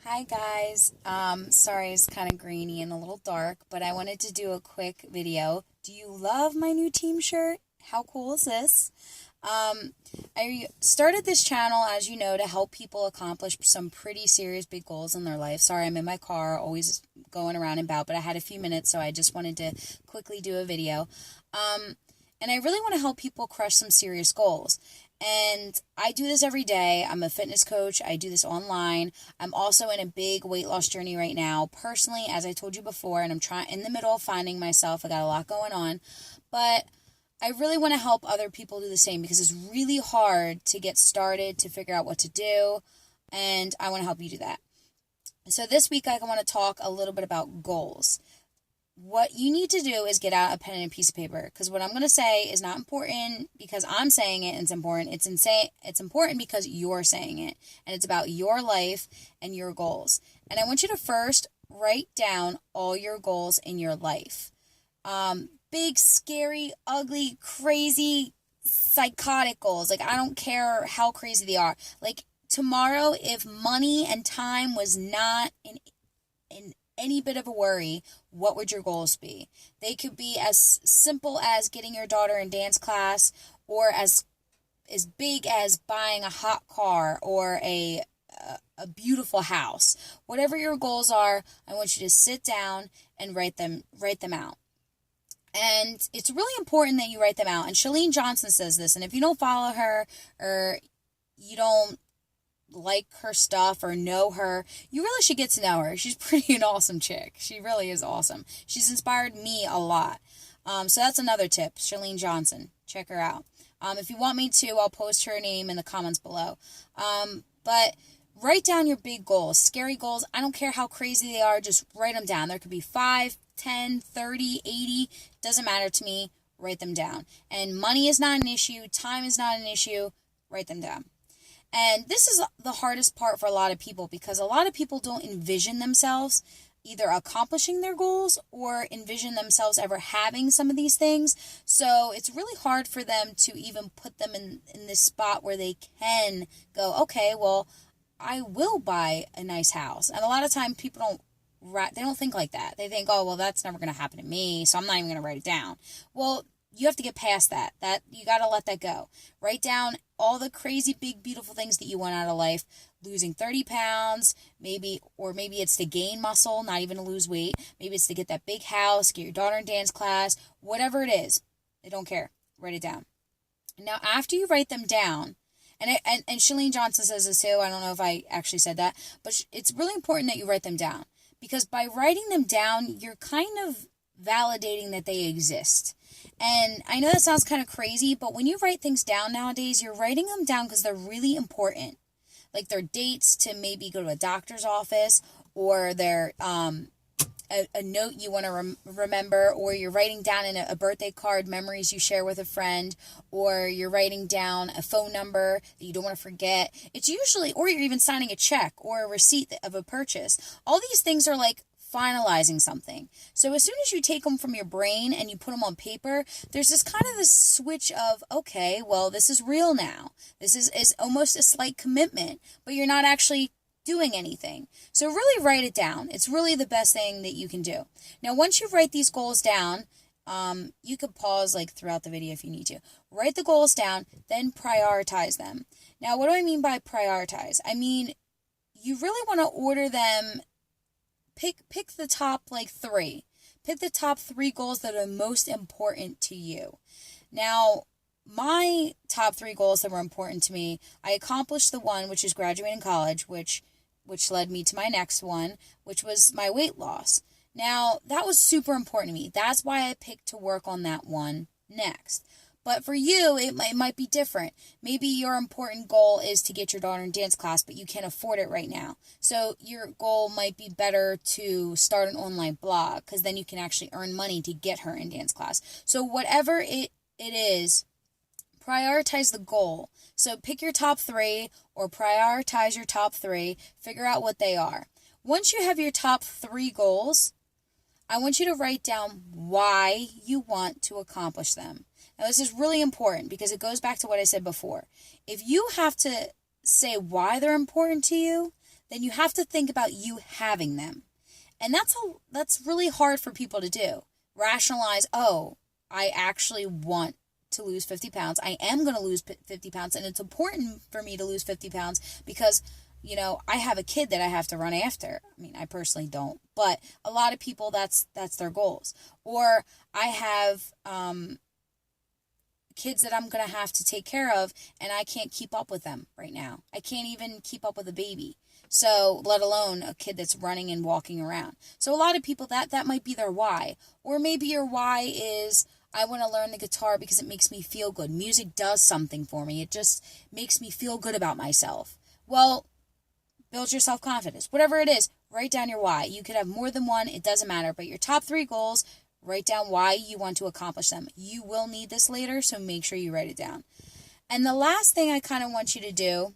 Hi guys. Sorry it's kind of grainy and a little dark, but I wanted to do a quick video. Do you love my new team shirt? How cool is this? Um, I started this channel, as you know, to help people accomplish some pretty serious big goals in their life. Sorry, I'm in my car, always going around and about, but I had a few minutes, so I just wanted to quickly do a video. And I really want to help people crush some serious goals. And I do this every day. I'm a fitness coach. I do this online. I'm also in a big weight loss journey right now. Personally, as I told you before, and I'm trying in the middle of finding myself. I got a lot going on, but I really want to help other people do the same because it's really hard to get started, to figure out what to do, and I want to help you do that. So this week I want to talk a little bit about goals. What you need to do is get out a pen and a piece of paper, because what I'm going to say is not important because I'm saying it and it's important. It's important because you're saying it, and it's about your life and your goals. And I want you to first write down all your goals in your life. Big, scary, ugly, crazy, psychotic goals. Like, I don't care how crazy they are. Like, tomorrow, if money and time was not in any bit of a worry, what would your goals be? They could be as simple as getting your daughter in dance class, or as big as buying a hot car or a beautiful house. Whatever your goals are, I want you to sit down and write them out. And it's really important that you write them out. And Chalene Johnson says this, and if you don't follow her, or you don't like her stuff or know her, you really should get to know her. She's pretty an awesome chick. She really is awesome. She's inspired me a lot. So that's another tip. Chalene Johnson. Check her out. If you want me to, I'll post her name in the comments below. But write down your big goals, scary goals. I don't care how crazy they are. Just write them down. There could be 5, 10, 30, 80. Doesn't matter to me. Write them down. And money is not an issue. Time is not an issue. Write them down. And this is the hardest part for a lot of people, because a lot of people don't envision themselves either accomplishing their goals or envision themselves ever having some of these things. So it's really hard for them to even put them in this spot where they can go, okay, well, I will buy a nice house. And a lot of times people they don't think like that. They think, oh, well, that's never going to happen to me, so I'm not even going to write it down. Well, you have to get past that. You got to let that go. Write down all the crazy, big, beautiful things that you want out of life. Losing 30 pounds, maybe it's to gain muscle, not even to lose weight. Maybe it's to get that big house, get your daughter in dance class, whatever it is. I don't care. Write it down. Now, after you write them down, and Chalene Johnson says this too. I don't know if I actually said that, but it's really important that you write them down, because by writing them down, you're kind of validating that they exist. And I know that sounds kind of crazy, but when you write things down nowadays, you're writing them down because they're really important. Like their dates to maybe go to a doctor's office, or their a note you want to remember, or you're writing down in a birthday card memories you share with a friend, or you're writing down a phone number that you don't want to forget. It's usually, or you're even signing a check or a receipt of a purchase. All these things are like finalizing something. So as soon as you take them from your brain and you put them on paper, there's this switch of, okay, well, this is real now. This is almost a slight commitment, but you're not actually doing anything. So really write it down. It's really the best thing that you can do. Now, once you write these goals down, you could pause like throughout the video if you need to. Write the goals down, then prioritize them. Now, what do I mean by prioritize? I mean, you really want to order them. Pick the top like 3. Pick the top 3 goals that are most important to you. Now, my top 3 goals that were important to me, I accomplished the one, which is graduating college, which led me to my next one, which was my weight loss. Now, that was super important to me. That's why I picked to work on that one next. But for you, it might be different. Maybe your important goal is to get your daughter in dance class, but you can't afford it right now. So your goal might be better to start an online blog, because then you can actually earn money to get her in dance class. So whatever it is, prioritize the goal. So pick your top 3, or prioritize your top 3. Figure out what they are. Once you have your top 3 goals, I want you to write down why you want to accomplish them. Now, this is really important because it goes back to what I said before. If you have to say why they're important to you, then you have to think about you having them. And that's really hard for people to do. Rationalize, oh, I actually want to lose 50 pounds. I am going to lose 50 pounds, and it's important for me to lose 50 pounds because, I have a kid that I have to run after. I mean, I personally don't, but a lot of people, that's their goals. Or I have kids that I'm going to have to take care of, and I can't keep up with them right now. I can't even keep up with a baby. So, let alone a kid that's running and walking around. So, a lot of people, that might be their why. Or maybe your why is, I want to learn the guitar because it makes me feel good. Music does something for me. It just makes me feel good about myself. Well, build your self-confidence. Whatever it is, write down your why. You could have more than one. It doesn't matter. But your top 3 goals, write down why you want to accomplish them. You will need this later, so make sure you write it down. And the last thing I kind of want you to do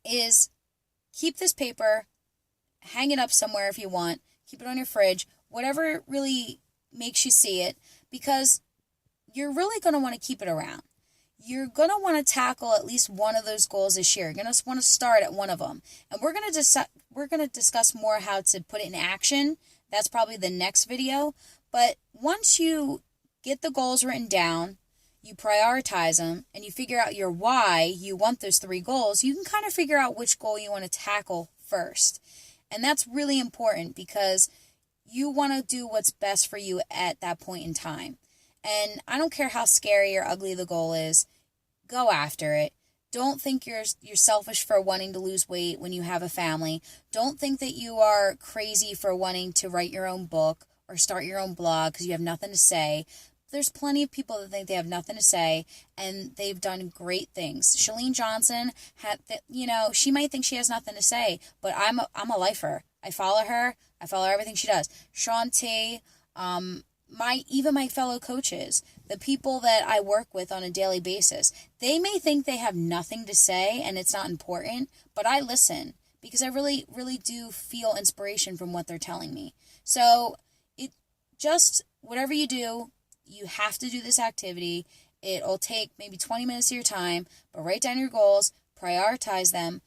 is keep this paper, hang it up somewhere if you want, keep it on your fridge, whatever really makes you see it, because you're really going to want to keep it around. You're going to want to tackle at least one of those goals this year. You're going to want to start at one of them. And we're going to discuss more how to put it in action. That's probably the next video. But once you get the goals written down, you prioritize them, and you figure out your why you want those 3 goals, you can kind of figure out which goal you want to tackle first. And that's really important because you want to do what's best for you at that point in time. And I don't care how scary or ugly the goal is, go after it. Don't think you're selfish for wanting to lose weight when you have a family. Don't think that you are crazy for wanting to write your own book or start your own blog because you have nothing to say. There's plenty of people that think they have nothing to say, and they've done great things. Chalene Johnson she might think she has nothing to say, but I'm a lifer. I follow her. I follow everything she does. Shaun T, even my fellow coaches, the people that I work with on a daily basis, they may think they have nothing to say and it's not important, but I listen because I really, really do feel inspiration from what they're telling me. So whatever you do, you have to do this activity. It'll take maybe 20 minutes of your time, but write down your goals, prioritize them,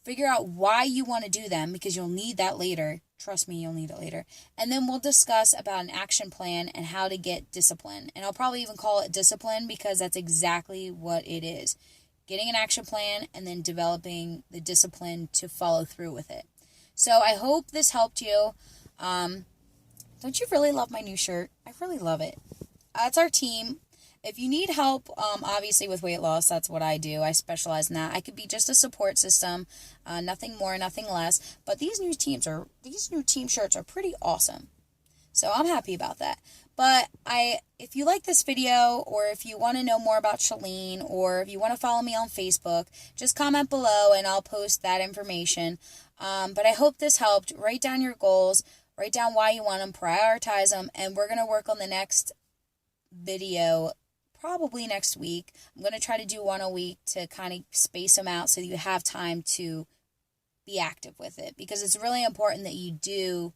figure out why you want to do them because you'll need that later. Trust me, you'll need it later. And then we'll discuss about an action plan and how to get discipline. And I'll probably even call it discipline because that's exactly what it is. Getting an action plan and then developing the discipline to follow through with it. So I hope this helped you. Don't you really love my new shirt? I really love it. It's our team. If you need help, obviously with weight loss, that's what I do. I specialize in that. I could be just a support system, nothing more, nothing less. But these new team shirts are pretty awesome. So I'm happy about that. But if you like this video, or if you want to know more about Chalene, or if you want to follow me on Facebook, just comment below and I'll post that information. But I hope this helped. Write down your goals. Write down why you want them. Prioritize them. And we're going to work on the next video probably next week. I'm going to try to do one a week to kind of space them out so you have time to be active with it, because it's really important that you do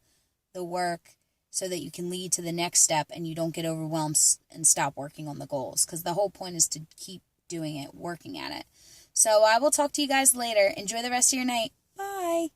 the work so that you can lead to the next step and you don't get overwhelmed and stop working on the goals, because the whole point is to keep doing it, working at it. So I will talk to you guys later. Enjoy the rest of your night. Bye.